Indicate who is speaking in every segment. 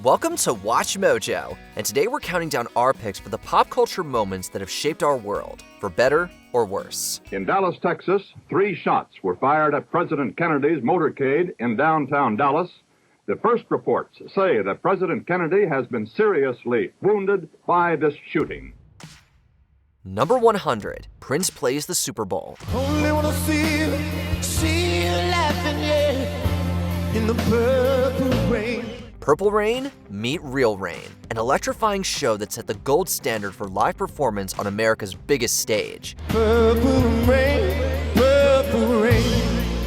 Speaker 1: Welcome to Watch Mojo, and today we're counting down our picks for the pop culture moments that have shaped our world, for better or worse.
Speaker 2: In Dallas, Texas, 3 shots were fired at President Kennedy's motorcade in downtown Dallas. The first reports say that President Kennedy has been seriously wounded by this shooting.
Speaker 1: Number 100, Prince plays the Super Bowl.
Speaker 3: Only wanna see you laughing, yeah, in the purple rain.
Speaker 1: Purple Rain, meet Real Rain, an electrifying show that set the gold standard for live performance on America's biggest stage.
Speaker 3: Purple rain,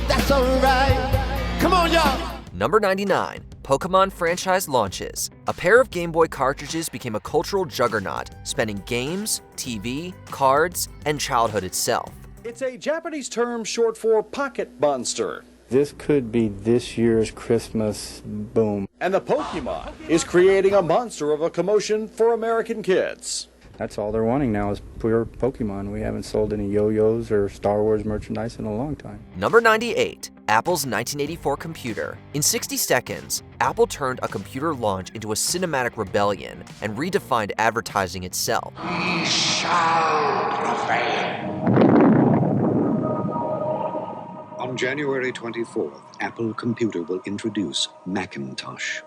Speaker 3: that's alright. Come on, y'all.
Speaker 1: Number 99, Pokemon franchise launches. A pair of Game Boy cartridges became a cultural juggernaut, spanning games, TV, cards, and childhood itself.
Speaker 4: It's a Japanese term short for pocket monster.
Speaker 5: This could be this year's Christmas boom.
Speaker 4: And the Pokemon is creating a monster of a commotion for American kids.
Speaker 5: That's all they're wanting now is pure Pokemon. We haven't sold any yo-yos or Star Wars merchandise in a long time.
Speaker 1: Number 98, Apple's 1984 computer. In 60 seconds, Apple turned a computer launch into a cinematic rebellion and redefined advertising itself.
Speaker 6: We shall prevail.
Speaker 7: On January 24th, Apple Computer will introduce Macintosh.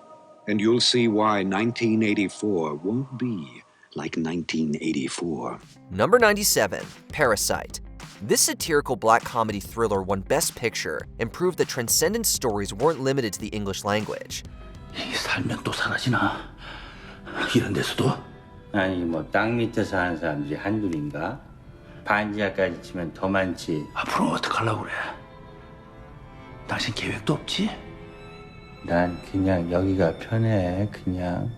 Speaker 7: And you'll see why 1984 won't be like 1984.
Speaker 1: Number 97, Parasite. This satirical black comedy thriller won Best Picture and proved that transcendent stories weren't limited to the English language.
Speaker 8: 살면 또 사라지나? 이런 데서도? 아니 땅 밑에 사는 사람들이 한둘인가? 반지하까지 치면 더 많지.
Speaker 3: 앞으로 어떡하려고 그래? 당신 계획도 없지?
Speaker 8: 난 그냥 여기가 편해, 그냥.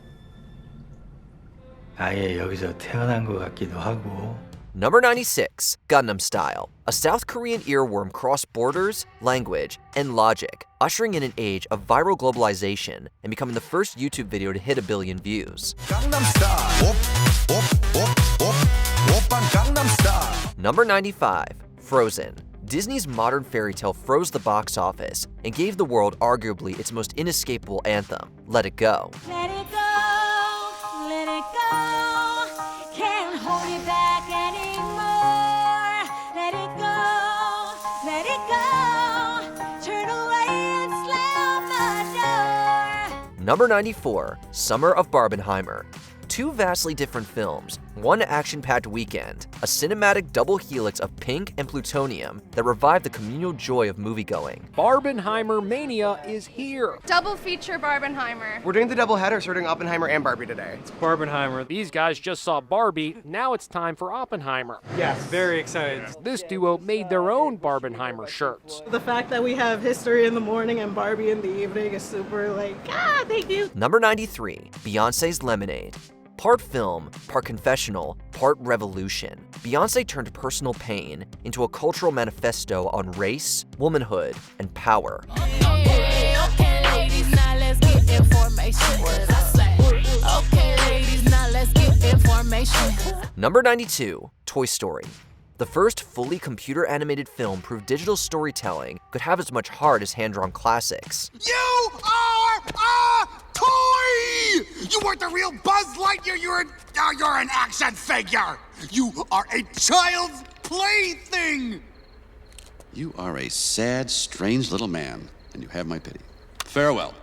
Speaker 8: 아예 여기서 태어난 것 같기도 하고.
Speaker 1: Number 96, Gangnam Style. A South Korean earworm crossed borders, language, and logic, ushering in an age of viral globalization and becoming the first YouTube video to hit 1 billion views.
Speaker 3: Gangnam Style. Gangnam Style.
Speaker 1: Number 95, Frozen. Disney's modern fairy tale froze the box office and gave the world arguably its most inescapable anthem, Let It Go.
Speaker 9: Let it go, let it go, can't hold it back anymore. Let it go, turn away and slam the door.
Speaker 1: Number 94, Summer of Barbenheimer. 2 vastly different films, one action-packed weekend, a cinematic double helix of pink and plutonium that revived the communal joy of moviegoing.
Speaker 10: Barbenheimer mania is here.
Speaker 11: Double feature Barbenheimer.
Speaker 12: We're doing the double header, so we're doing Oppenheimer and Barbie today.
Speaker 10: It's Barbenheimer. These guys just saw Barbie, now it's time for Oppenheimer.
Speaker 12: Yes, very excited.
Speaker 10: This duo made their own Barbenheimer shirts.
Speaker 13: The fact that we have History in the morning and Barbie in the evening is super thank you.
Speaker 1: Number 93, Beyoncé's Lemonade. Part film, part confessional, part revolution. Beyoncé turned personal pain into a cultural manifesto on race, womanhood, and power.
Speaker 9: Okay, ladies, now let's get information. What I say? Okay, ladies, now let's get information.
Speaker 1: Number 92, Toy Story. The first fully computer-animated film proved digital storytelling could have as much heart as hand-drawn classics.
Speaker 6: You are a toy! You weren't the real Buzz Lightyear, you're an action figure! You are a child's plaything!
Speaker 14: You are a sad, strange little man, and you have my pity. Farewell.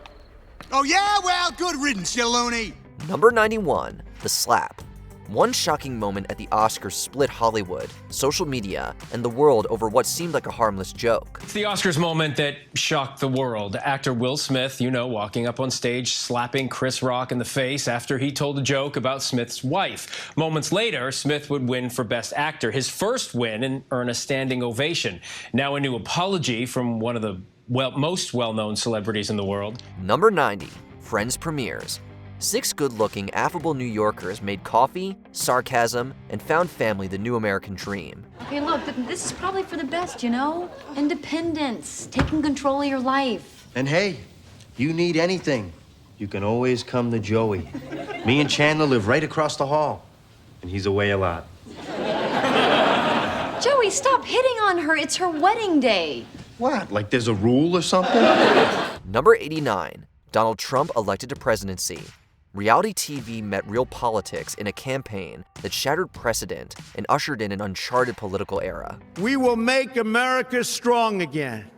Speaker 6: Oh yeah? Well, good riddance, you loony!
Speaker 1: Number 91, The Slap. One shocking moment at the Oscars split Hollywood, social media, and the world over what seemed like a harmless joke.
Speaker 15: It's the Oscars moment that shocked the world. Actor Will Smith, walking up on stage, slapping Chris Rock in the face after he told a joke about Smith's wife. Moments later, Smith would win for Best Actor, his first win, and earn a standing ovation. Now a new apology from one of the most well-known celebrities in the world.
Speaker 1: Number 90, Friends premieres. 6 good-looking, affable New Yorkers made coffee, sarcasm, and found family the new American dream.
Speaker 16: Okay, look, this is probably for the best, Independence, taking control of your life.
Speaker 17: And hey, you need anything, you can always come to Joey. Me and Chandler live right across the hall, and he's away a lot.
Speaker 16: Joey, stop hitting on her. It's her wedding day.
Speaker 17: What, like there's a rule or something?
Speaker 1: Number 89, Donald Trump elected to presidency. Reality TV met real politics in a campaign that shattered precedent and ushered in an uncharted political era.
Speaker 3: We will make America strong again.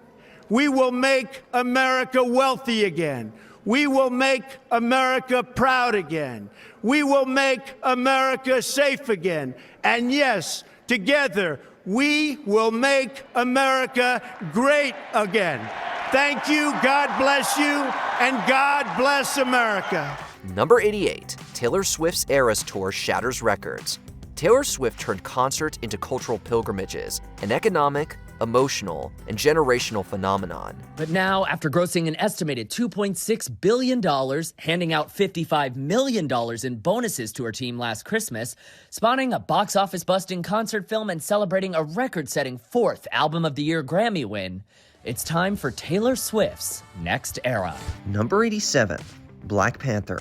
Speaker 3: We will make America wealthy again. We will make America proud again. We will make America safe again. And yes, together, we will make America great again. Thank you, God bless you, and God bless America.
Speaker 1: Number 88, Taylor Swift's Eras Tour shatters records. Taylor Swift turned concerts into cultural pilgrimages, an economic, emotional, and generational phenomenon.
Speaker 11: But now, after grossing an estimated $2.6 billion, handing out $55 million in bonuses to her team last Christmas, spawning a box office busting concert film, and celebrating a record-setting 4th Album of the Year Grammy win, it's time for Taylor Swift's next era.
Speaker 1: Number 87, Black Panther.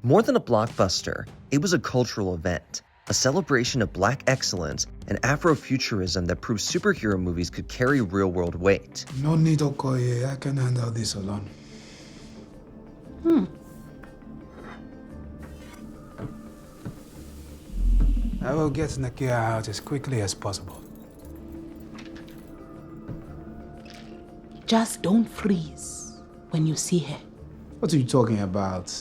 Speaker 1: More than a blockbuster, it was a cultural event, a celebration of Black excellence and Afrofuturism that proved superhero movies could carry real-world weight.
Speaker 18: No need, Okoye. I can handle this alone. I will get Nakia out as quickly as possible.
Speaker 19: Just don't freeze when you see her.
Speaker 18: What are you talking about?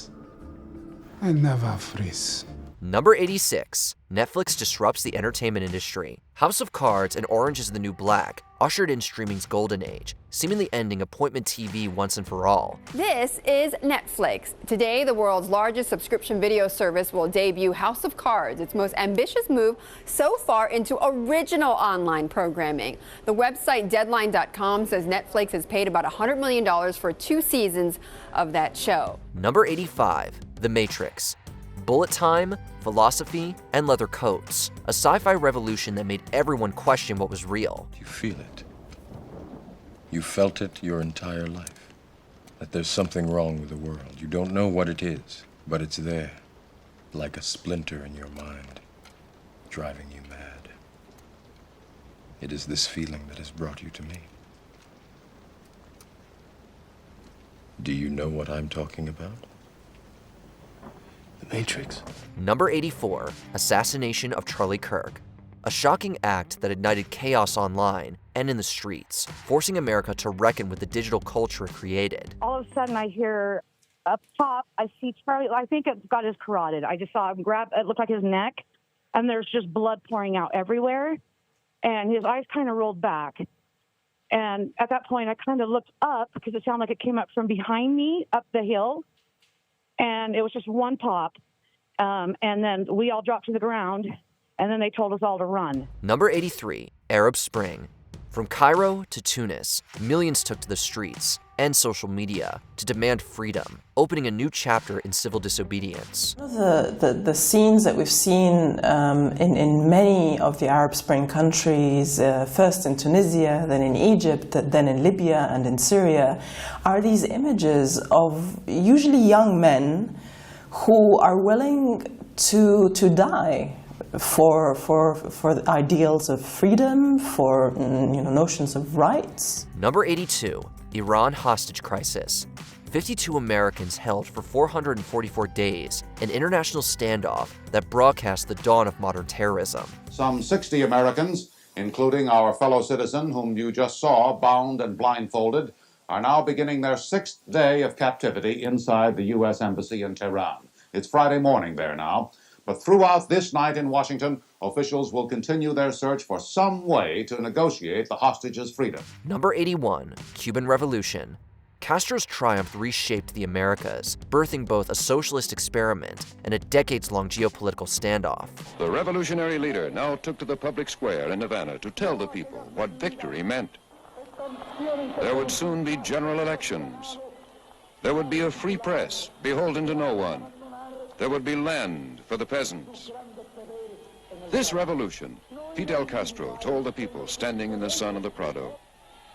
Speaker 18: I never freeze.
Speaker 1: Number 86, Netflix disrupts the entertainment industry. House of Cards and Orange is the New Black ushered in streaming's golden age, seemingly ending appointment TV once and for all.
Speaker 20: This is Netflix. Today, the world's largest subscription video service will debut House of Cards, its most ambitious move so far into original online programming. The website Deadline.com says Netflix has paid about $100 million for 2 seasons of that show.
Speaker 1: Number 85, The Matrix. Bullet time, philosophy, and leather coats. A sci-fi revolution that made everyone question what was real.
Speaker 21: You feel it. You felt it your entire life. That there's something wrong with the world. You don't know what it is, but it's there. Like a splinter in your mind, driving you mad. It is this feeling that has brought you to me. Do you know what I'm talking about? The Matrix.
Speaker 1: Number 84, Assassination of Charlie Kirk. A shocking act that ignited chaos online and in the streets, forcing America to reckon with the digital culture it created.
Speaker 22: All of a sudden I hear up top, I see Charlie, I think it got his carotid. I just saw him grab, it looked like his neck, and there's just blood pouring out everywhere, and his eyes kind of rolled back. And at that point, I kind of looked up because it sounded like it came up from behind me, up the hill. And it was just one pop. And then we all dropped to the ground. And then they told us all to run.
Speaker 1: Number 83, Arab Spring. From Cairo to Tunis, millions took to the streets and social media to demand freedom, opening a new chapter in civil disobedience.
Speaker 23: The scenes that we've seen in many of the Arab Spring countries, first in Tunisia, then in Egypt, then in Libya and in Syria, are these images of usually young men who are willing to die for the ideals of freedom, for notions of rights.
Speaker 1: Number 82, Iran hostage crisis. 52 Americans held for 444 days, an international standoff that broadcast the dawn of modern terrorism.
Speaker 2: Some 60 Americans, including our fellow citizen whom you just saw bound and blindfolded, are now beginning their 6th day of captivity inside the U.S. Embassy in Tehran. It's Friday morning there now. But throughout this night in Washington, officials will continue their search for some way to negotiate the hostages' freedom.
Speaker 1: Number 81, Cuban Revolution. Castro's triumph reshaped the Americas, birthing both a socialist experiment and a decades-long geopolitical standoff.
Speaker 24: The revolutionary leader now took to the public square in Havana to tell the people what victory meant. There would soon be general elections. There would be a free press, beholden to no one. There would be land for the peasants. This revolution, Fidel Castro told the people standing in the sun of the Prado,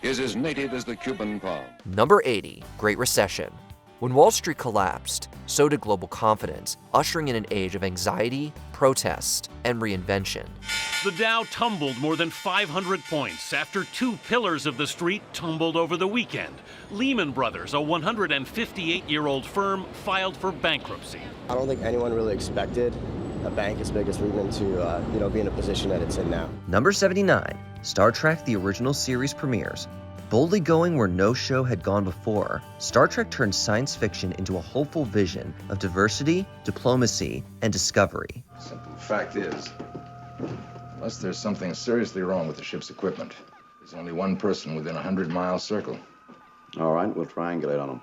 Speaker 24: is as native as the Cuban palm.
Speaker 1: Number 80, Great Recession. When Wall Street collapsed, so did global confidence, ushering in an age of anxiety, protest, and reinvention.
Speaker 4: The Dow tumbled more than 500 points after two pillars of the street tumbled over the weekend. Lehman Brothers, a 158-year-old firm, filed for bankruptcy.
Speaker 12: I don't think anyone really expected a bank as big as Lehman to, be in a position that it's in now.
Speaker 1: Number 79, Star Trek The Original Series premieres. Boldly going where no show had gone before, Star Trek turned science fiction into a hopeful vision of diversity, diplomacy, and discovery.
Speaker 5: Simple fact is, unless there's something seriously wrong with the ship's equipment, there's only one person within a 100-mile circle.
Speaker 14: All right, we'll triangulate on him.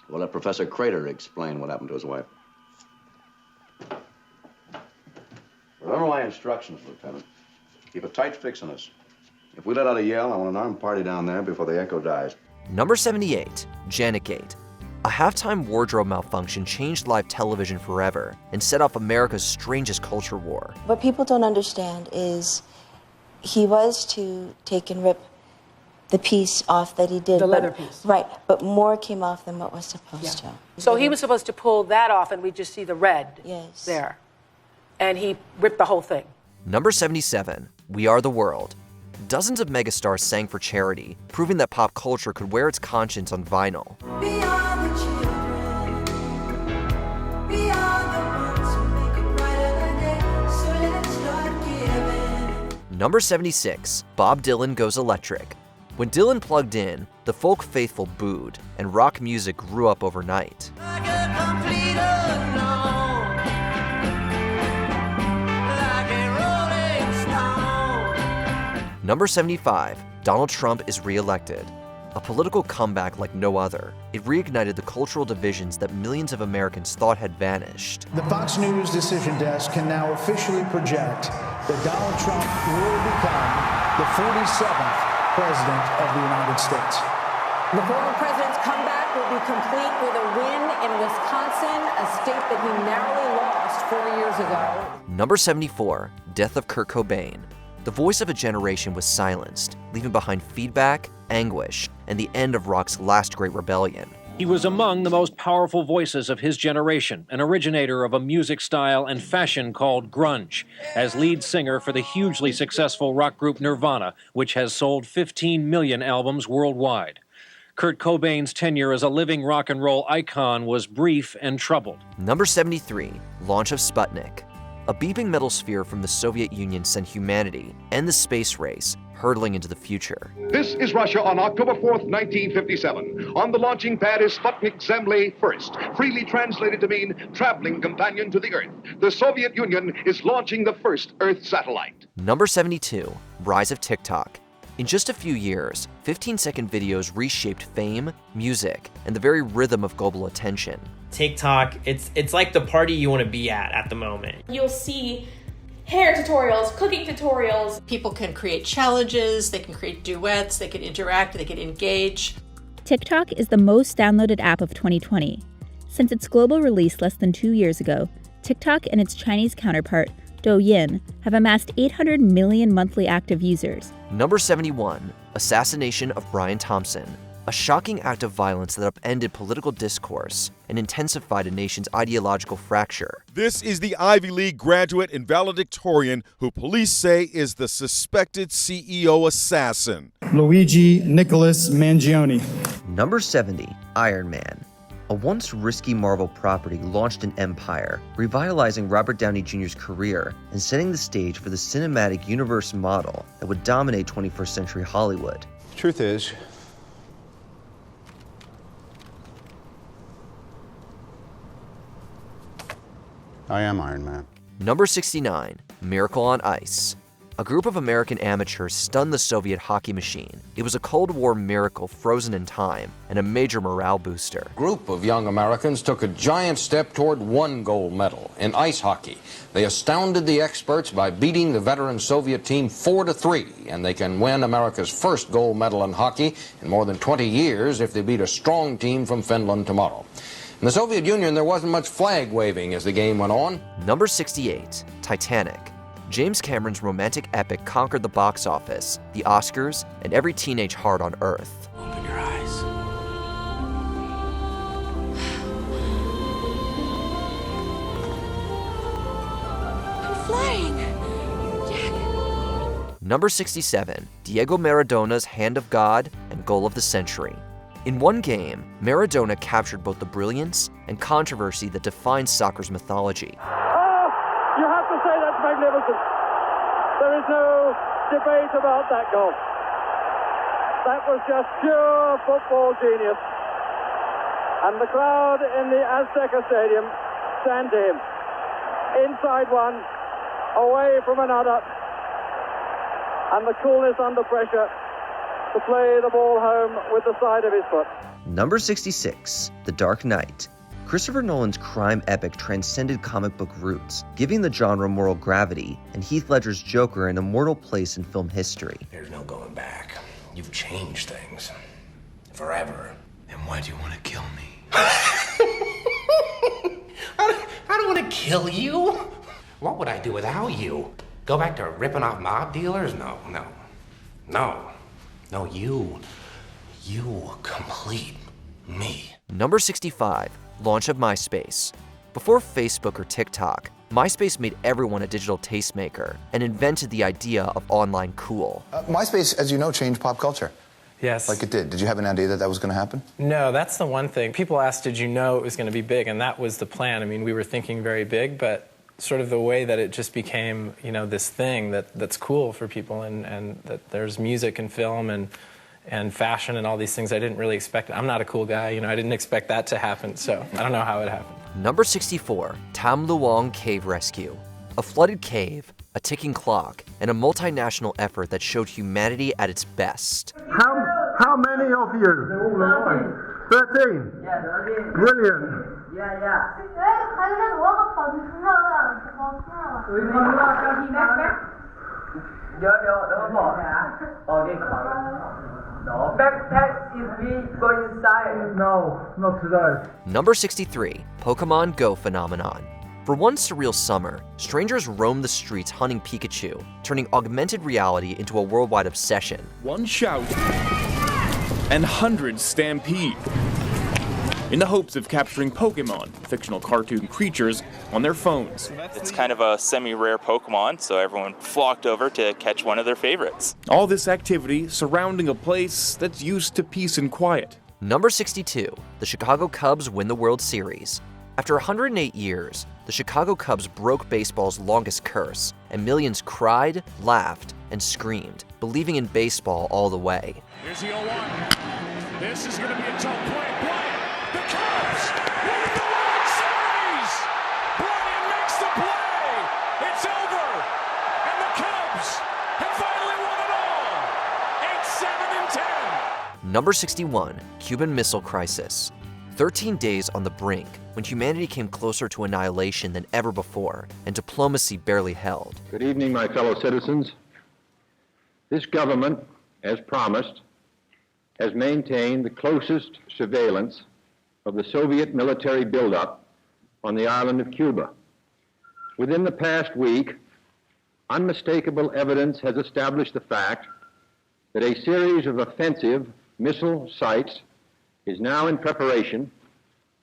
Speaker 14: We'll let Professor Crater explain what happened to his wife. Remember my instructions, Lieutenant. Keep a tight fix on us. If we let out a yell, I want an armed party down there before the echo dies.
Speaker 1: Number 78, Janetgate. A halftime wardrobe malfunction changed live television forever and set off America's strangest culture war.
Speaker 7: What people don't understand is he was to take and rip the piece off that he did.
Speaker 8: The leather piece.
Speaker 7: Right, but more came off than what was supposed to.
Speaker 8: So he was supposed to pull that off and we just see the red there. And he ripped the whole thing.
Speaker 1: Number 77, We Are the World. Dozens of megastars sang for charity, proving that pop culture could wear its conscience on vinyl.
Speaker 9: We are the children. We are the ones who make a brighter day. So let's start giving.
Speaker 1: Number 76, Bob Dylan Goes Electric. When Dylan plugged in, the folk faithful booed, and rock music grew up overnight.
Speaker 9: Like a complete unknown. Like a rolling stone.
Speaker 1: Number 75, Donald Trump is re-elected. A political comeback like no other, it reignited the cultural divisions that millions of Americans thought had vanished.
Speaker 25: The Fox News decision desk can now officially project that Donald Trump will become the 47th President of the United States.
Speaker 8: The former president's comeback will be complete with a win in Wisconsin, a state that he narrowly lost 4 years ago.
Speaker 1: Number 74, Death of Kurt Cobain. The voice of a generation was silenced, leaving behind feedback, anguish, and the end of rock's last great rebellion.
Speaker 10: He was among the most powerful voices of his generation, an originator of a music style and fashion called grunge, as lead singer for the hugely successful rock group Nirvana, which has sold 15 million albums worldwide. Kurt Cobain's tenure as a living rock and roll icon was brief and troubled.
Speaker 1: Number 73, Launch of Sputnik. A beeping metal sphere from the Soviet Union sent humanity and the space race hurtling into the future.
Speaker 26: This is Russia on October 4th, 1957. On the launching pad is Sputnik Zemlya First, freely translated to mean traveling companion to the Earth. The Soviet Union is launching the first Earth satellite.
Speaker 1: Number 72, Rise of TikTok. In just a few years, 15-second videos reshaped fame, music, and the very rhythm of global attention.
Speaker 27: TikTok, it's like the party you want to be at the moment.
Speaker 28: You'll see hair tutorials, cooking tutorials. People can create challenges, they can create duets, they can interact, they can engage.
Speaker 29: TikTok is the most downloaded app of 2020. Since its global release less than 2 years ago, TikTok and its Chinese counterpart, Douyin, have amassed 800 million monthly active users.
Speaker 1: Number 71, Assassination of Brian Thompson. A shocking act of violence that upended political discourse and intensified a nation's ideological fracture.
Speaker 30: This is the Ivy League graduate and valedictorian who police say is the suspected CEO assassin.
Speaker 31: Luigi Nicholas Mangione.
Speaker 1: Number 70, Iron Man. A once risky Marvel property launched an empire, revitalizing Robert Downey Jr.'s career and setting the stage for the cinematic universe model that would dominate 21st century Hollywood.
Speaker 31: The truth is, I am Iron Man.
Speaker 1: Number 69, Miracle on Ice. A group of American amateurs stunned the Soviet hockey machine. It was a Cold War miracle frozen in time and a major morale booster.
Speaker 32: A group of young Americans took a giant step toward one gold medal in ice hockey. They astounded the experts by beating the veteran Soviet team 4-3, and they can win America's first gold medal in hockey in more than 20 years if they beat a strong team from Finland tomorrow. In the Soviet Union, there wasn't much flag waving as the game went on.
Speaker 1: Number 68, Titanic. James Cameron's romantic epic conquered the box office, the Oscars, and every teenage heart on Earth.
Speaker 9: Open your eyes. flying.
Speaker 1: Number 67, Diego Maradona's Hand of God and Goal of the Century. In one game, Maradona captured both the brilliance and controversy that defines soccer's mythology.
Speaker 3: You have to say that's magnificent. There is no debate about that goal. That was just pure football genius. And the crowd in the Azteca Stadium stand to him. Inside one, away from another, and the coolness under pressure to play the ball home with the side of his foot.
Speaker 1: Number 66, The Dark Knight. Christopher Nolan's crime epic transcended comic book roots, giving the genre moral gravity and Heath Ledger's Joker an immortal place in film history.
Speaker 6: There's no going back. You've changed things. Forever. Then why do you want to kill me? I don't want to kill you. What would I do without you? Go back to ripping off mob dealers? No. No, you complete me.
Speaker 1: Number 65, launch of MySpace. Before Facebook or TikTok, MySpace made everyone a digital tastemaker and invented the idea of online cool.
Speaker 11: MySpace, as you know, changed pop culture.
Speaker 13: Yes.
Speaker 11: Like it did. Did you have an idea that that was going to happen?
Speaker 13: No, that's the one thing. People asked, did you know it was going to be big? And that was the plan. I mean, we were thinking very big, but sort of the way that it just became, this thing that's cool for people, and that there's music and film and fashion and all these things I didn't really expect. I'm not a cool guy, I didn't expect that to happen, so I don't know how it happened.
Speaker 1: Number 64, Tam Luang Cave Rescue. A flooded cave, a ticking clock, and a multinational effort that showed humanity at its best.
Speaker 3: How many of you? 13.
Speaker 9: Yeah, 13.
Speaker 3: Brilliant.
Speaker 9: Backpack is me go inside.
Speaker 3: No, not today.
Speaker 1: Number 63, Pokemon Go phenomenon. For one surreal summer, strangers roamed the streets hunting Pikachu, turning augmented reality into a worldwide obsession.
Speaker 15: One shout, and hundreds stampede, in the hopes of capturing Pokemon, fictional cartoon creatures, on their phones.
Speaker 16: It's kind of a semi-rare Pokemon, so everyone flocked over to catch one of their favorites.
Speaker 15: All this activity surrounding a place that's used to peace and quiet.
Speaker 1: Number 62, the Chicago Cubs win the World Series. After 108 years, the Chicago Cubs broke baseball's longest curse, and millions cried, laughed, and screamed, believing in baseball all the way.
Speaker 17: Here's the 0-1. This is going to be a tough play. The Cubs win the World Series! Brian makes the play! It's over! And the Cubs have finally won it all! 8-7-10!
Speaker 1: Number 61, Cuban Missile Crisis. 13 days on the brink, when humanity came closer to annihilation than ever before, and diplomacy barely held.
Speaker 2: Good evening, my fellow citizens. This government, as promised, has maintained the closest surveillance of the Soviet military buildup on the island of Cuba. Within the past week, unmistakable evidence has established the fact that a series of offensive missile sites is now in preparation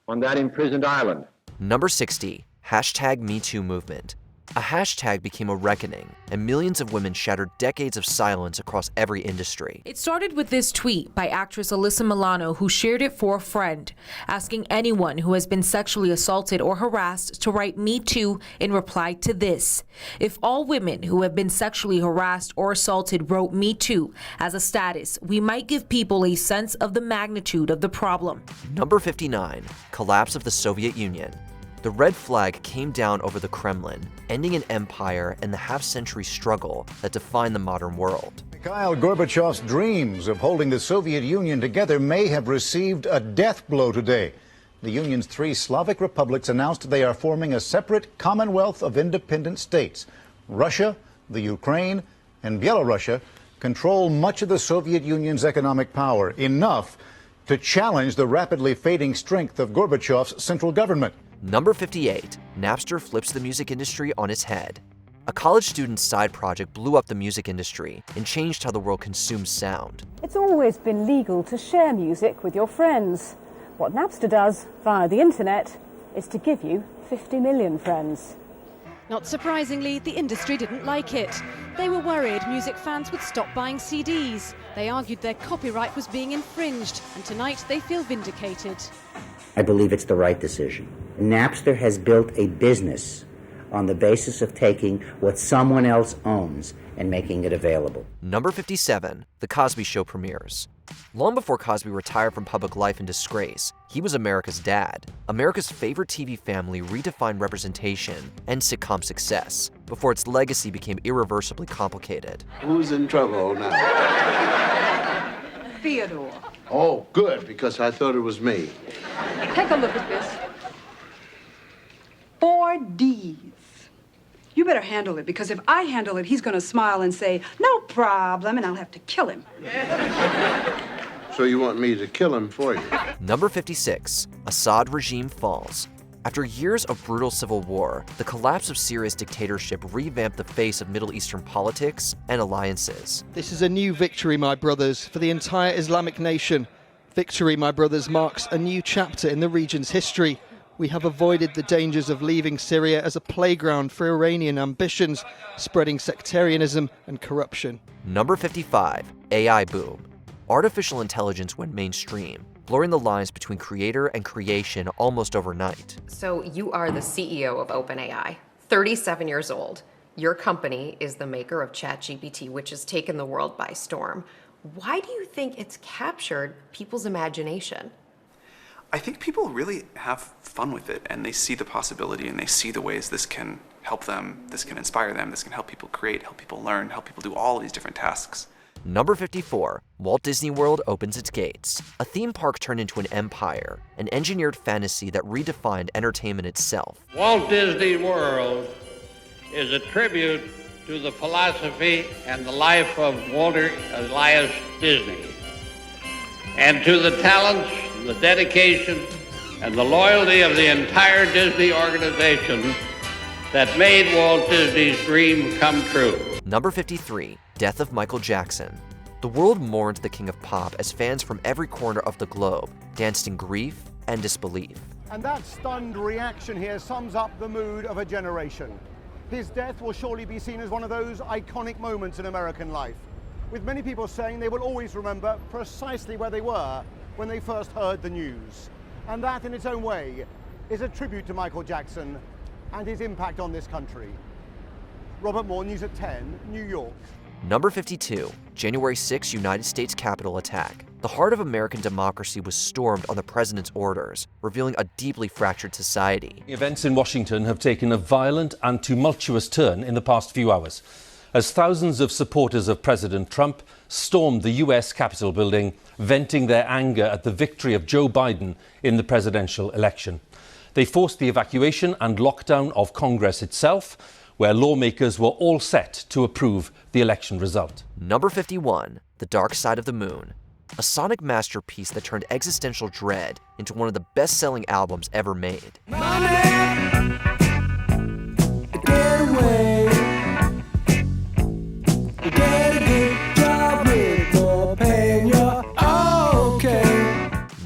Speaker 2: on that imprisoned island.
Speaker 1: Number 60, #MeToo movement. A hashtag became a reckoning, and millions of women shattered decades of silence across every industry.
Speaker 18: It started with this tweet by actress Alyssa Milano, who shared it for a friend, asking anyone who has been sexually assaulted or harassed to write "Me Too" in reply to this. If all women who have been sexually harassed or assaulted wrote "Me Too" as a status, we might give people a sense of the magnitude of the problem.
Speaker 1: Number 59, collapse of the Soviet Union. The red flag came down over the Kremlin, ending an empire and the half-century struggle that defined the modern world.
Speaker 19: Mikhail Gorbachev's dreams of holding the Soviet Union together may have received a death blow today. The Union's 3 Slavic republics announced they are forming a separate Commonwealth of Independent States. Russia, the Ukraine, and Belarus control much of the Soviet Union's economic power, enough to challenge the rapidly fading strength of Gorbachev's central government.
Speaker 1: Number 58, Napster flips the music industry on its head. A college student's side project blew up the music industry and changed how the world consumes sound.
Speaker 20: It's always been legal to share music with your friends. What Napster does via the internet is to give you 50 million friends. Not surprisingly, the industry didn't like it. They were worried music fans would stop buying CDs. They argued their copyright was being infringed, and tonight they feel vindicated.
Speaker 4: I believe it's the right decision. Napster has built a business on the basis of taking what someone else owns and making it available.
Speaker 1: Number 57, The Cosby Show premieres. Long before Cosby retired from public life in disgrace, he was America's dad. America's favorite TV family redefined representation and sitcom success before its legacy became irreversibly complicated.
Speaker 5: Who's in trouble now?
Speaker 7: Theodore.
Speaker 5: Oh, good, because I thought it was me.
Speaker 7: Take a look at this. 4 Ds. You better handle it, because if I handle it, he's going to smile and say, no problem, and I'll have to kill him.
Speaker 5: So you want me to kill him for you?
Speaker 1: Number 56, Assad regime falls. After years of brutal civil war, the collapse of Syria's dictatorship revamped the face of Middle Eastern politics and alliances.
Speaker 8: This is a new victory, my brothers, for the entire Islamic nation. Victory, my brothers, marks a new chapter in the region's history. We have avoided the dangers of leaving Syria as a playground for Iranian ambitions, spreading sectarianism and corruption.
Speaker 1: Number 55, AI boom. Artificial intelligence went mainstream, blurring the lines between creator and creation almost overnight.
Speaker 10: So you are the CEO of OpenAI, 37 years old. Your company is the maker of ChatGPT, which has taken the world by storm. Why do you think it's captured people's imagination?
Speaker 12: I think people really have fun with it, and they see the possibility, and they see the ways this can help them, this can inspire them, this can help people create, help people learn, help people do all of these different tasks.
Speaker 1: Number 54, Walt Disney World opens its gates. A theme park turned into an empire, an engineered fantasy that redefined entertainment itself.
Speaker 14: Walt Disney World is a tribute to the philosophy and the life of Walter Elias Disney, and to the talents, the dedication, and the loyalty of the entire Disney organization that made Walt Disney's dream come true.
Speaker 1: Number 53, Death of Michael Jackson. The world mourned the king of pop as fans from every corner of the globe danced in grief and disbelief.
Speaker 21: And that stunned reaction here sums up the mood of a generation. His death will surely be seen as one of those iconic moments in American life, with many people saying they will always remember precisely where they were when they first heard the news. And that, in its own way, is a tribute to Michael Jackson and his impact on this country. Robert Moore, News at 10, New York.
Speaker 1: Number 52, January 6 United States Capitol attack. The heart of American democracy was stormed on the president's orders, revealing a deeply fractured society.
Speaker 22: Events in Washington have taken a violent and tumultuous turn in the past few hours, as thousands of supporters of President Trump stormed the U.S. Capitol building, venting their anger at the victory of Joe Biden in the presidential election. They forced the evacuation and lockdown of Congress itself, where lawmakers were all set to approve the election result.
Speaker 1: Number 51, The Dark Side of the Moon. A sonic masterpiece that turned existential dread into one of the best-selling albums ever made.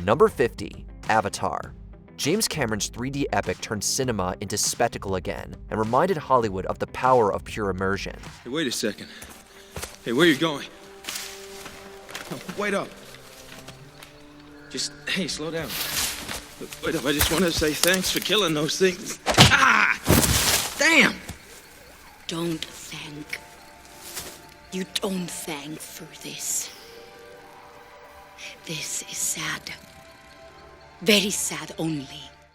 Speaker 1: Number 50, Avatar. James Cameron's 3D epic turned cinema into spectacle again and reminded Hollywood of the power of pure immersion.
Speaker 23: Hey, wait a second. Hey, where are you going? Oh, wait up. Hey, slow down. Wait up, I just want to say thanks for killing those things. Ah! Damn!
Speaker 24: Don't thank. You don't thank for this. This is sad. Very sad only.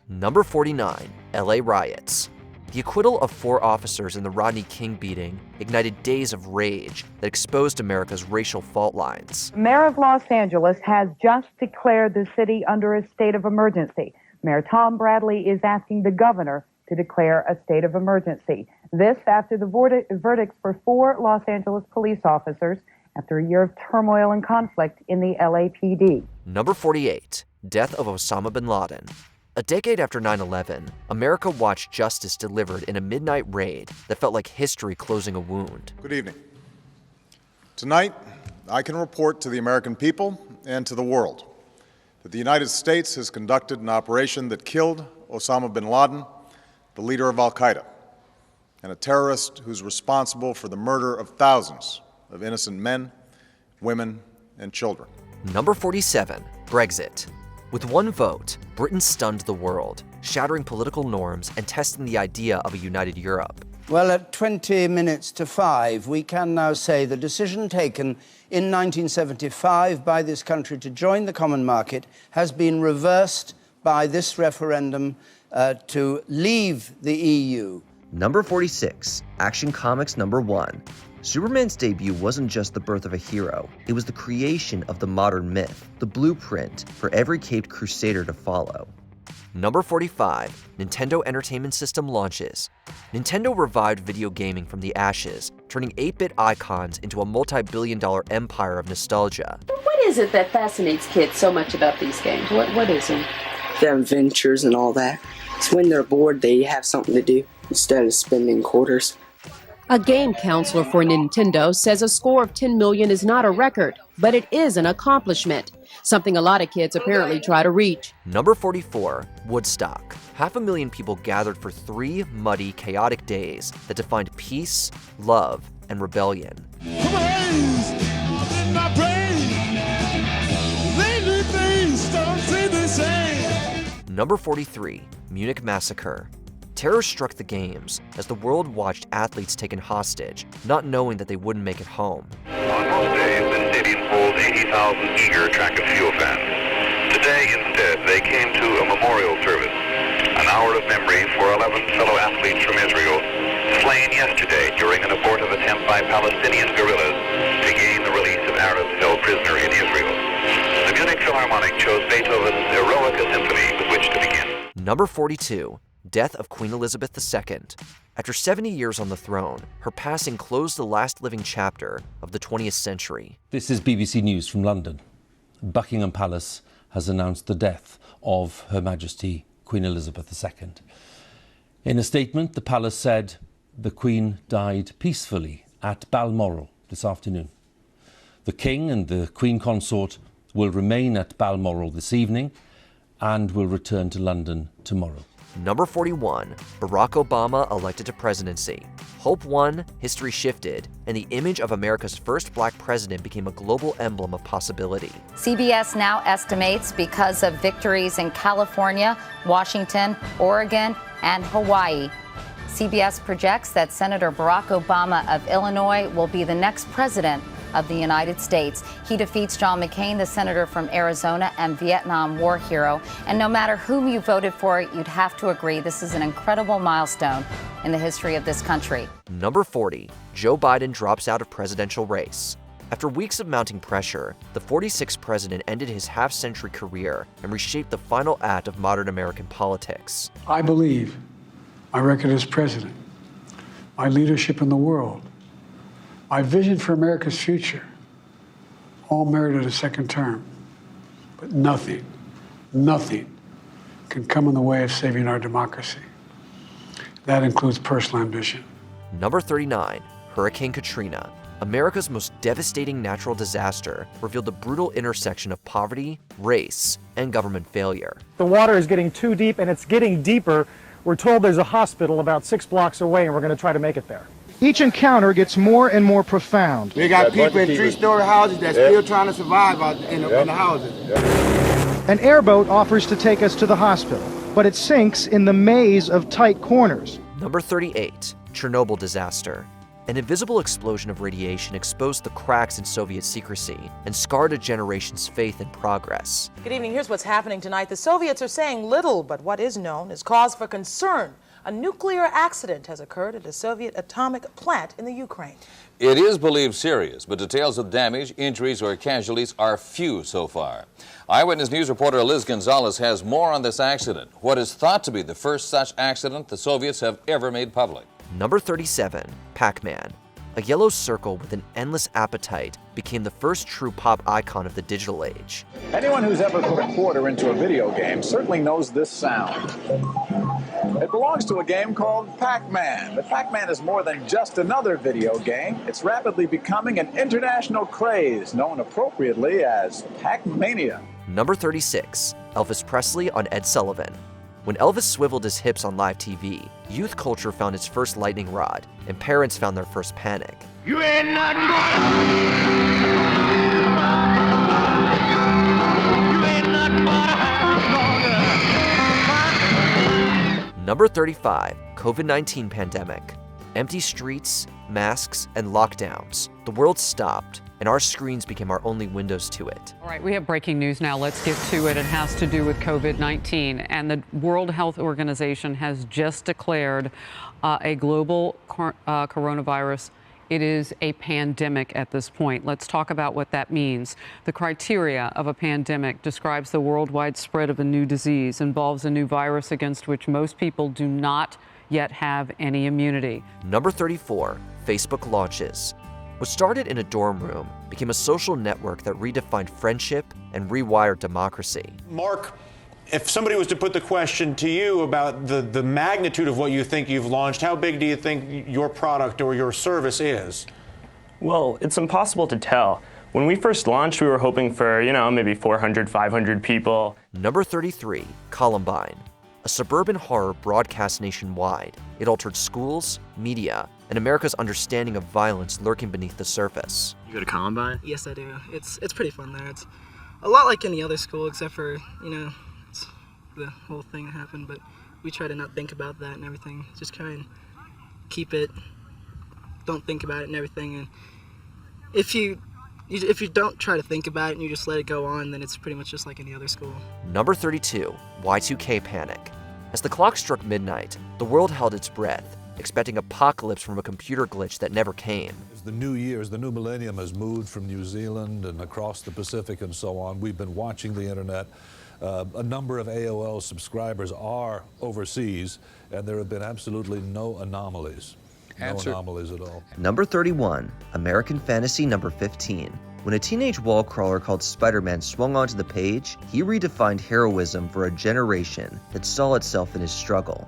Speaker 1: Number 49, LA riots. The acquittal of 4 officers in the Rodney King beating ignited days of rage that exposed America's racial fault lines.
Speaker 25: The mayor of Los Angeles has just declared the city under a state of emergency. Mayor Tom Bradley is asking the governor to declare a state of emergency. This after the verdicts for 4 Los Angeles police officers after a year of turmoil and conflict in the LAPD.
Speaker 1: Number 48, Death of Osama bin Laden. A decade after 9/11, America watched justice delivered in a midnight raid that felt like history closing a wound.
Speaker 30: Good evening. Tonight, I can report to the American people and to the world that the United States has conducted an operation that killed Osama bin Laden, the leader of al-Qaeda. and a terrorist who's responsible for the murder of thousands of innocent men, women, and children.
Speaker 1: Number 47, Brexit. With one vote, Britain stunned the world, shattering political norms and testing the idea of a united Europe.
Speaker 3: Well, at 20 minutes to 5, we can now say the decision taken in 1975 by this country to join the common market has been reversed by this referendum to leave the EU.
Speaker 1: Number 46, Action Comics number 1. Superman's debut wasn't just the birth of a hero, it was the creation of the modern myth, the blueprint for every caped crusader to follow. Number 45, Nintendo Entertainment System launches. Nintendo revived video gaming from the ashes, turning 8-bit icons into a multi-billion-dollar empire of nostalgia.
Speaker 6: What is it that fascinates kids so much about these games? What is it?
Speaker 9: The adventures and all that. It's when they're bored, they have something to do instead of spending quarters.
Speaker 11: A game counselor for Nintendo says a score of 10 million is not a record, but it is an accomplishment, something a lot of kids apparently try to reach.
Speaker 1: Number 44, Woodstock. 500,000 people gathered for 3 muddy, chaotic days that defined peace, love, and rebellion. Number 43, Munich Massacre. Terror struck the games as the world watched athletes taken hostage, not knowing that they wouldn't make it home.
Speaker 13: On most days, the stadium holds 80,000 eager track and field fans. Today, instead, they came to a memorial service, an hour of memory for 11 fellow athletes from Israel, slain yesterday during an abortive attempt by Palestinian guerrillas to gain the release of Arabs held prisoner in Israel. The Munich Philharmonic chose Beethoven's Eroica Symphony with which to begin.
Speaker 1: Number 42, Death of Queen Elizabeth II. After 70 years on the throne, her passing closed the last living chapter of the 20th century.
Speaker 22: This is BBC News from London. Buckingham Palace has announced the death of Her Majesty Queen Elizabeth II. In a statement, the palace said the Queen died peacefully at Balmoral this afternoon. The King and the Queen Consort will remain at Balmoral this evening and will return to London tomorrow.
Speaker 1: Number 41, Barack Obama elected to presidency. Hope won, history shifted, and the image of America's first black president became a global emblem of possibility.
Speaker 16: CBS now estimates because of victories in California, Washington, Oregon, and Hawaii, CBS projects that Senator Barack Obama of Illinois will be the next president of the United States. He defeats John McCain, the senator from Arizona and Vietnam War hero. And no matter whom you voted for, you'd have to agree this is an incredible milestone in the history of this country.
Speaker 1: Number 40, Joe Biden drops out of presidential race. After weeks of mounting pressure, the 46th president ended his half-century career and reshaped the final act of modern American politics.
Speaker 26: I believe my record as president, my leadership in the world, my vision for America's future, all merited a second term. But nothing can come in the way of saving our democracy. That includes personal ambition.
Speaker 1: Number 39, Hurricane Katrina. America's most devastating natural disaster revealed the brutal intersection of poverty, race, and government failure.
Speaker 27: The water is getting too deep, and it's getting deeper. We're told there's a hospital about 6 blocks away, and we're going to try to make it there.
Speaker 28: Each encounter gets more and more profound.
Speaker 29: We got people in 3-story houses that's still trying to survive out in the houses.
Speaker 28: An airboat offers to take us to the hospital, but it sinks in the maze of tight corners.
Speaker 1: Number 38, Chernobyl disaster. An invisible explosion of radiation exposed the cracks in Soviet secrecy and scarred a generation's faith in progress.
Speaker 31: Good evening. Here's what's happening tonight. The Soviets are saying little, but what is known is cause for concern. A nuclear accident has occurred at a Soviet atomic plant in the Ukraine.
Speaker 32: It is believed serious, but details of damage, injuries, or casualties are few so far. Eyewitness News reporter Liz Gonzalez has more on this accident, what is thought to be the first such accident the Soviets have ever made public.
Speaker 1: Number 37, Pac-Man. A yellow circle with an endless appetite became the first true pop icon of the digital age.
Speaker 33: Anyone who's ever put a quarter into a video game certainly knows this sound. It belongs to a game called Pac-Man. But Pac-Man is more than just another video game. It's rapidly becoming an international craze, known appropriately as Pac-Mania.
Speaker 1: Number 36, Elvis Presley on Ed Sullivan. When Elvis swiveled his hips on live TV, youth culture found its first lightning rod, and parents found their first panic.
Speaker 2: You ain't nothing but
Speaker 1: Number 35, COVID-19 pandemic. Empty streets, masks, and lockdowns. The world stopped, and our screens became our only windows to it.
Speaker 4: All right, we have breaking news now. Let's get to it. It has to do with COVID-19. And the World Health Organization has just declared a global coronavirus. It is a pandemic at this point. Let's talk about what that means. The criteria of a pandemic describes the worldwide spread of a new disease, involves a new virus against which most people do not yet have any immunity.
Speaker 1: Number 34, Facebook launches. What started in a dorm room became a social network that redefined friendship and rewired democracy.
Speaker 5: Mark, if somebody was to put the question to you about the magnitude of what you think you've launched, how big do you think your product or your service is?
Speaker 7: Well, it's impossible to tell. When we first launched, we were hoping for, maybe 400, 500 people.
Speaker 1: Number 33, Columbine. A suburban horror broadcast nationwide. It altered schools, media, and America's understanding of violence lurking beneath the surface.
Speaker 8: You go to Columbine?
Speaker 10: Yes, I do. It's pretty fun there. It's a lot like any other school, except for, it's the whole thing that happened, but we try to not think about that and everything. Just try and keep it, don't think about it and everything. And if you don't try to think about it and you just let it go on, then it's pretty much just like any other school.
Speaker 1: Number 32, Y2K panic. As the clock struck midnight, the world held its breath, expecting apocalypse from a computer glitch that never came.
Speaker 12: As the new year, as the new millennium has moved from New Zealand and across the Pacific and so on, we've been watching the internet. A number of AOL subscribers are overseas, and there have been absolutely no anomalies. No anomalies at all.
Speaker 1: Number 31, American Fantasy number 15. When a teenage wall crawler called Spider-Man swung onto the page, he redefined heroism for a generation that saw itself in his struggle.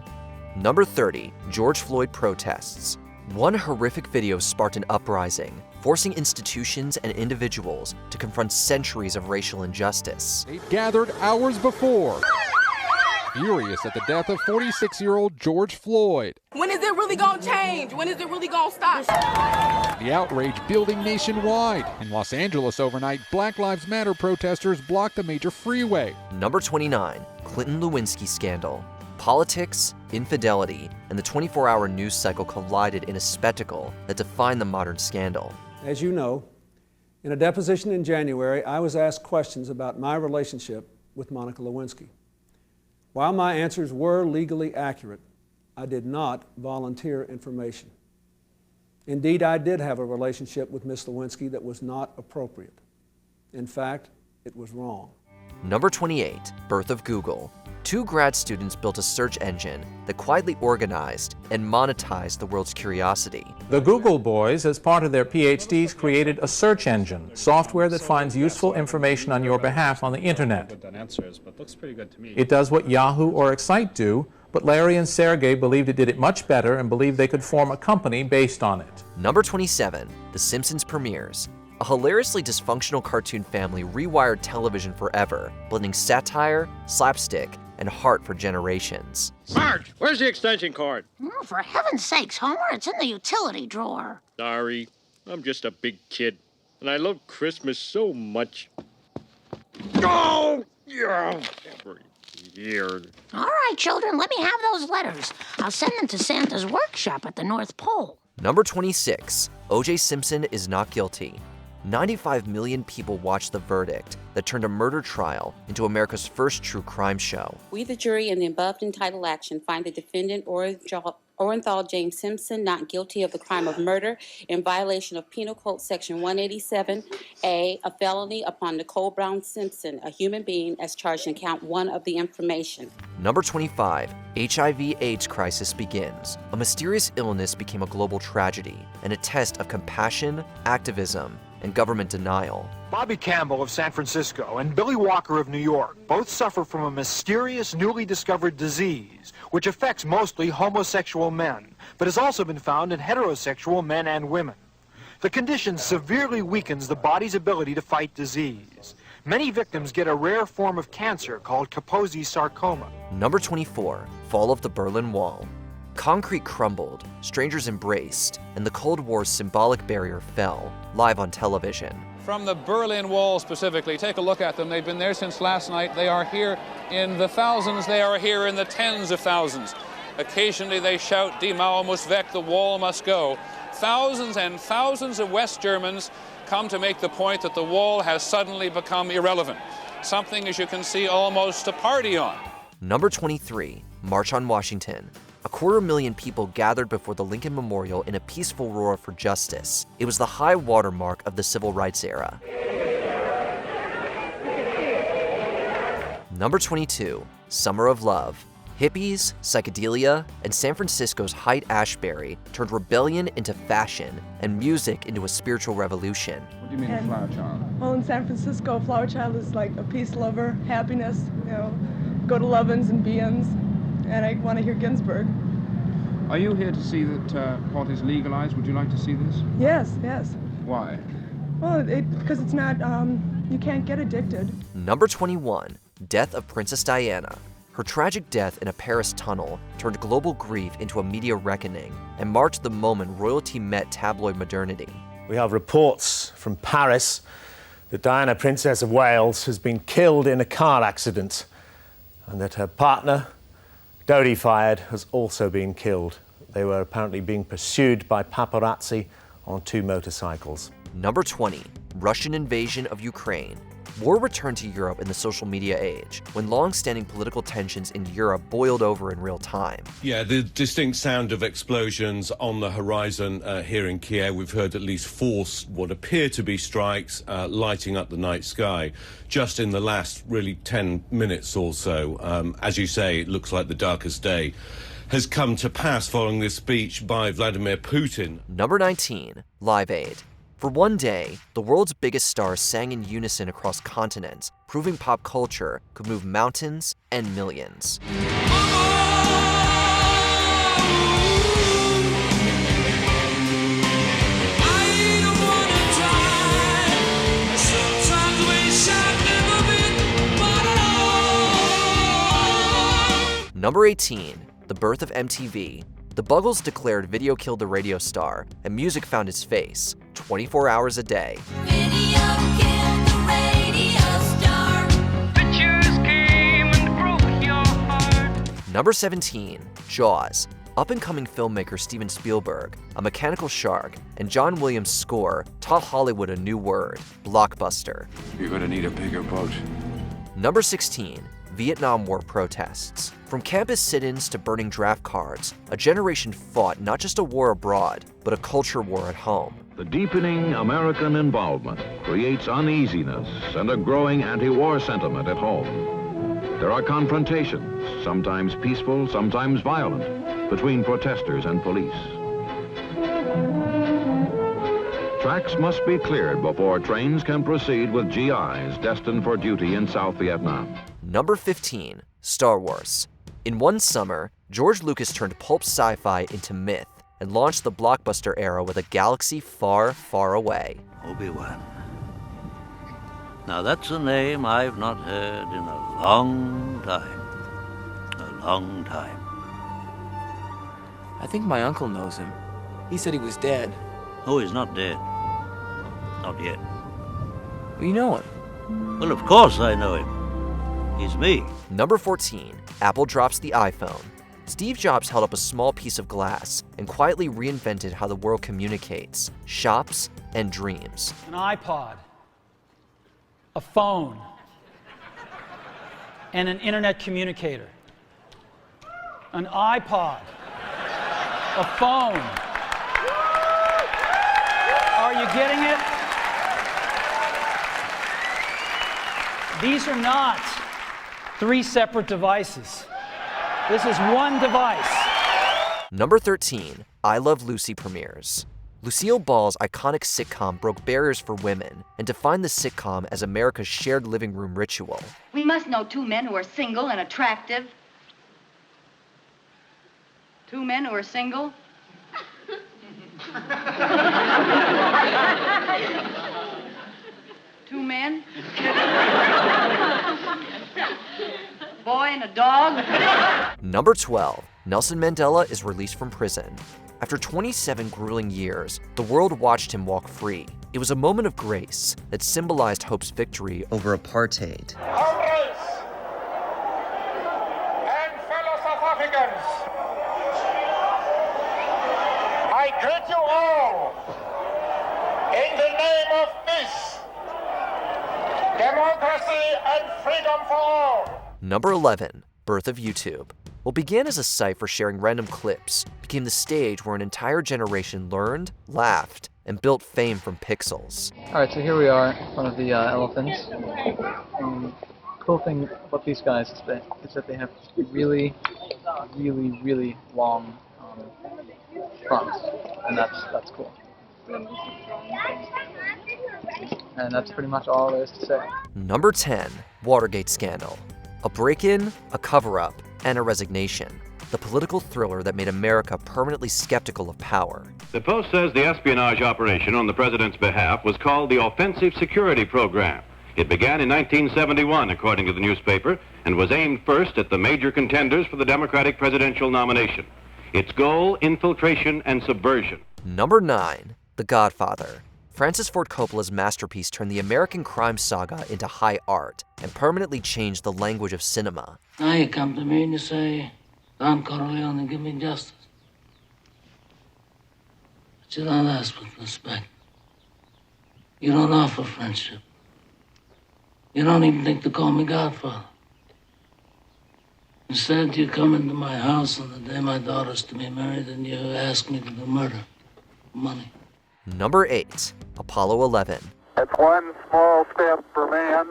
Speaker 1: Number 30, George Floyd protests. One horrific video sparked an uprising, forcing institutions and individuals to confront centuries of racial injustice.
Speaker 14: They gathered hours before, furious at the death of 46-year-old George Floyd.
Speaker 15: When is it really gonna change? When is it really gonna stop?
Speaker 14: The outrage building nationwide. In Los Angeles overnight, Black Lives Matter protesters blocked a major freeway.
Speaker 1: Number 29, Clinton Lewinsky scandal. Politics, infidelity, and the 24-hour news cycle collided in a spectacle that defined the modern scandal.
Speaker 17: As you know, in a deposition in January, I was asked questions about my relationship with Monica Lewinsky. While my answers were legally accurate, I did not volunteer information. Indeed, I did have a relationship with Ms. Lewinsky that was not appropriate. In fact, it was wrong.
Speaker 1: Number 28, birth of Google. Two grad students built a search engine that quietly organized and monetized the world's curiosity.
Speaker 18: The Google boys, as part of their PhDs, created a search engine, software that finds useful information on your behalf on the internet. It does what Yahoo or Excite do, but Larry and Sergey believed it did it much better and believed they could form a company based on it.
Speaker 1: Number 27, The Simpsons premieres. A hilariously dysfunctional cartoon family rewired television forever, blending satire, slapstick, and heart for generations.
Speaker 19: Marge, where's the extension cord?
Speaker 24: Oh, for heaven's sakes, Homer, it's in the utility drawer.
Speaker 19: Sorry, I'm just a big kid, and I love Christmas so much. Oh! Yeah, every year.
Speaker 24: All right, children, let me have those letters. I'll send them to Santa's workshop at the North Pole.
Speaker 1: Number 26, O.J. Simpson is not guilty. 95 million people watched the verdict that turned a murder trial into America's first true crime show.
Speaker 20: We, the jury, in the above entitled action, find the defendant Orenthal James Simpson not guilty of the crime of murder in violation of Penal Code Section 187A, a felony upon Nicole Brown Simpson, a human being, as charged in count 1 of the information.
Speaker 1: Number 25, HIV/AIDS crisis begins. A mysterious illness became a global tragedy and a test of compassion, activism, and government denial.
Speaker 34: Bobby Campbell of San Francisco and Billy Walker of New York both suffer from a mysterious, newly discovered disease which affects mostly homosexual men, but has also been found in heterosexual men and women. The condition severely weakens the body's ability to fight disease. Many victims get a rare form of cancer called Kaposi's sarcoma.
Speaker 1: Number 24, Fall of the Berlin Wall. Concrete crumbled, strangers embraced, and the Cold War's symbolic barrier fell, live on television.
Speaker 2: From the Berlin Wall specifically, take a look at them. They've been there since last night. They are here in the thousands. They are here in the tens of thousands. Occasionally they shout, Die Mauer muss weg, the wall must go. Thousands and thousands of West Germans come to make the point that the wall has suddenly become irrelevant. Something, as you can see, almost to party on.
Speaker 1: Number 23, March on Washington. 250,000 people gathered before the Lincoln Memorial in a peaceful roar for justice. It was the high watermark of the civil rights era. Number 22, Summer of Love. Hippies, psychedelia, and San Francisco's Haight-Ashbury turned rebellion into fashion and music into a spiritual revolution.
Speaker 3: What do you mean, a flower child? Well, in San Francisco, a flower child is like a peace lover, happiness, you know, go to Lovin's and Bean's, and I want to hear Ginsberg. Are you here to see that pot is legalized? Would you like to see this? Yes, yes. Why? Well, because it's not, you can't get addicted.
Speaker 1: Number 21, Death of Princess Diana. Her tragic death in a Paris tunnel turned global grief into a media reckoning and marked the moment royalty met tabloid modernity.
Speaker 6: We have reports from Paris that Diana, Princess of Wales, has been killed in a car accident and that her partner, Dodi Fayed, has also been killed. They were apparently being pursued by paparazzi on 2 motorcycles.
Speaker 1: Number 20, Russian invasion of Ukraine. War returned to Europe in the social media age, when long-standing political tensions in Europe boiled over in real time.
Speaker 8: Yeah, the distinct sound of explosions on the horizon here in Kiev. We've heard at least 4 what appear to be strikes lighting up the night sky. Just in the last, really, 10 minutes or so, as you say, it looks like the darkest day has come to pass following this speech by Vladimir Putin.
Speaker 1: Number 19, Live Aid. For one day, the world's biggest stars sang in unison across continents, proving pop culture could move mountains and millions. Number 18, the birth of MTV. The Buggles declared video killed the radio star, and music found its face, 24 hours a day.
Speaker 9: Video killed the radio star. Pictures came and broke your heart.
Speaker 1: Number 17, Jaws. Up-and-coming filmmaker Steven Spielberg, A Mechanical Shark, and John Williams' score taught Hollywood a new word, blockbuster.
Speaker 11: You're gonna need a bigger boat.
Speaker 1: Number 16, Vietnam War protests. From campus sit-ins to burning draft cards, a generation fought not just a war abroad, but a culture war at home.
Speaker 13: The deepening American involvement creates uneasiness and a growing anti-war sentiment at home. There are confrontations, sometimes peaceful, sometimes violent, between protesters and police. Tracks must be cleared before trains can proceed with GIs destined for duty in South Vietnam.
Speaker 1: Number 15, Star Wars. In one summer, George Lucas turned pulp sci-fi into myth and launched the blockbuster era with a galaxy far, far away.
Speaker 16: Obi-Wan. Now that's a name I've not heard in a long time. A long time.
Speaker 21: I think my uncle knows him. He said he was dead.
Speaker 16: Oh, he's not dead. Not yet.
Speaker 21: You know him?
Speaker 16: Well, of course I know him. He's me.
Speaker 1: Number 14, Apple drops the iPhone. Steve Jobs held up a small piece of glass and quietly reinvented how the world communicates, shops, and dreams.
Speaker 22: An iPod, a phone, and an internet communicator. An iPod, a phone. Are you getting it? These are not 3 separate devices. This is one device.
Speaker 1: Number 13, I Love Lucy premieres. Lucille Ball's iconic sitcom broke barriers for women and defined the sitcom as America's shared living room ritual.
Speaker 23: We must know 2 men who are single and attractive. 2 men who are single. 2 men. and a dog.
Speaker 1: Number 12. Nelson Mandela is released from prison. After 27 grueling years, the world watched him walk free. It was a moment of grace that symbolized hope's victory over apartheid.
Speaker 4: Comrades and fellow South Africans, I greet you all in the name of peace, democracy, and freedom for all.
Speaker 1: Number 11. Birth of YouTube. What began as a site for sharing random clips became the stage where an entire generation learned, laughed, and built fame from pixels.
Speaker 5: Alright, so here we are in front of the elephants. Cool thing about these guys is that they have really, really, really long fronts, and that's cool. And that's pretty much all there is to say.
Speaker 1: Number 10. Watergate scandal. A break-in, a cover-up, and a resignation. The political thriller that made America permanently skeptical of power.
Speaker 7: The Post says the espionage operation on the president's behalf was called the Offensive Security Program. It began in 1971, according to the newspaper, and was aimed first at the major contenders for the Democratic presidential nomination. Its goal, infiltration and subversion.
Speaker 1: Number 9. The Godfather. Francis Ford Coppola's masterpiece turned the American crime saga into high art and permanently changed the language of cinema.
Speaker 10: Now you come to me and you say, Don Corleone, give me justice. But you don't ask with respect. You don't offer friendship. You don't even think to call me Godfather. Instead, you come into my house on the day my daughter's to be married and you ask me to do murder for money.
Speaker 1: Number 8. Apollo 11.
Speaker 4: It's one small step for man,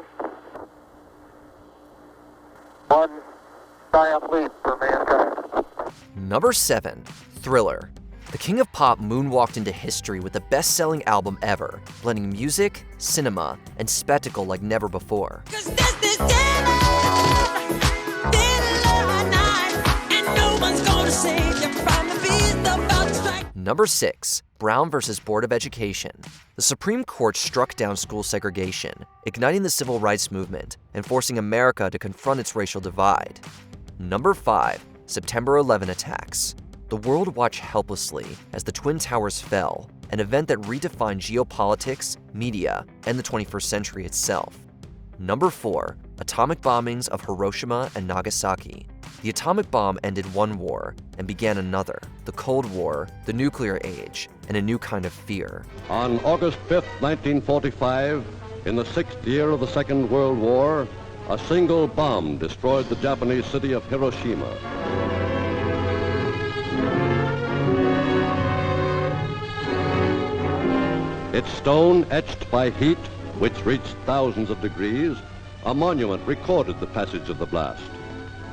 Speaker 4: one giant leap for mankind.
Speaker 1: Number 7. Thriller. The king of pop moonwalked into history with the best-selling album ever, blending music, cinema, and spectacle like never before. Number 6. Brown versus Board of Education. The Supreme Court struck down school segregation, igniting the civil rights movement and forcing America to confront its racial divide. Number 5. September 11 attacks. The world watched helplessly as the Twin Towers fell, an event that redefined geopolitics, media, and the 21st century itself. Number 4. Atomic bombings of Hiroshima and Nagasaki. The atomic bomb ended one war and began another, the Cold War, the nuclear age, and a new kind of fear.
Speaker 11: On August 5th, 1945, in the 6th year of the Second World War, a single bomb destroyed the Japanese city of Hiroshima. Its stone etched by heat, which reached thousands of degrees, a monument recorded the passage of the blast.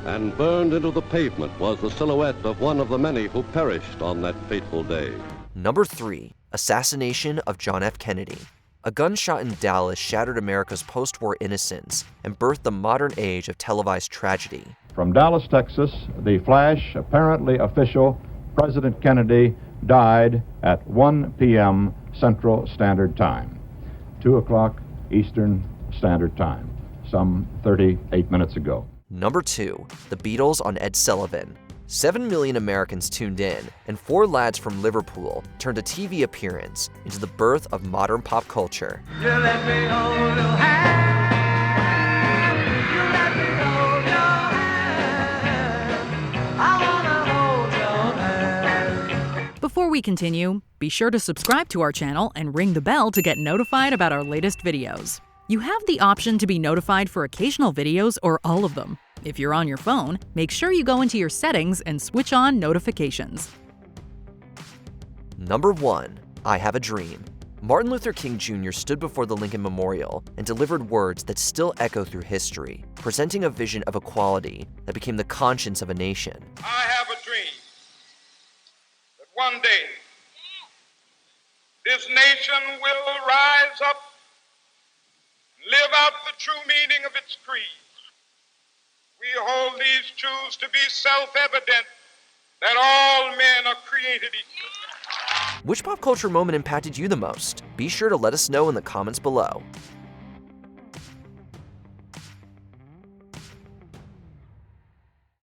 Speaker 11: And burned into the pavement was the silhouette of one of the many who perished on that fateful day.
Speaker 1: Number 3. Assassination of John F. Kennedy. A gunshot in Dallas shattered America's post-war innocence and birthed the modern age of televised tragedy.
Speaker 25: From Dallas, Texas, the flash, apparently official, President Kennedy died at 1 p.m. Central Standard Time, 2 o'clock Eastern Standard Time, some 38 minutes ago.
Speaker 1: Number 2. The Beatles on Ed Sullivan. 7 million Americans tuned in, and 4 lads from Liverpool turned a TV appearance into the birth of modern pop culture.
Speaker 9: You let me hold your hand. You let me hold your hand. I wanna hold your hand.
Speaker 26: Before we continue, be sure to subscribe to our channel and ring the bell to get notified about our latest videos. You have the option to be notified for occasional videos or all of them. If you're on your phone, make sure you go into your settings and switch on notifications.
Speaker 1: Number 1. I Have a Dream. Martin Luther King Jr. stood before the Lincoln Memorial and delivered words that still echo through history, presenting a vision of equality that became the conscience of a nation.
Speaker 4: I have a dream that one day this nation will rise up, live out the true meaning of its creed. We hold these truths to be self-evident that all men are created equal.
Speaker 1: Which pop culture moment impacted you the most? Be sure to let us know in the comments below.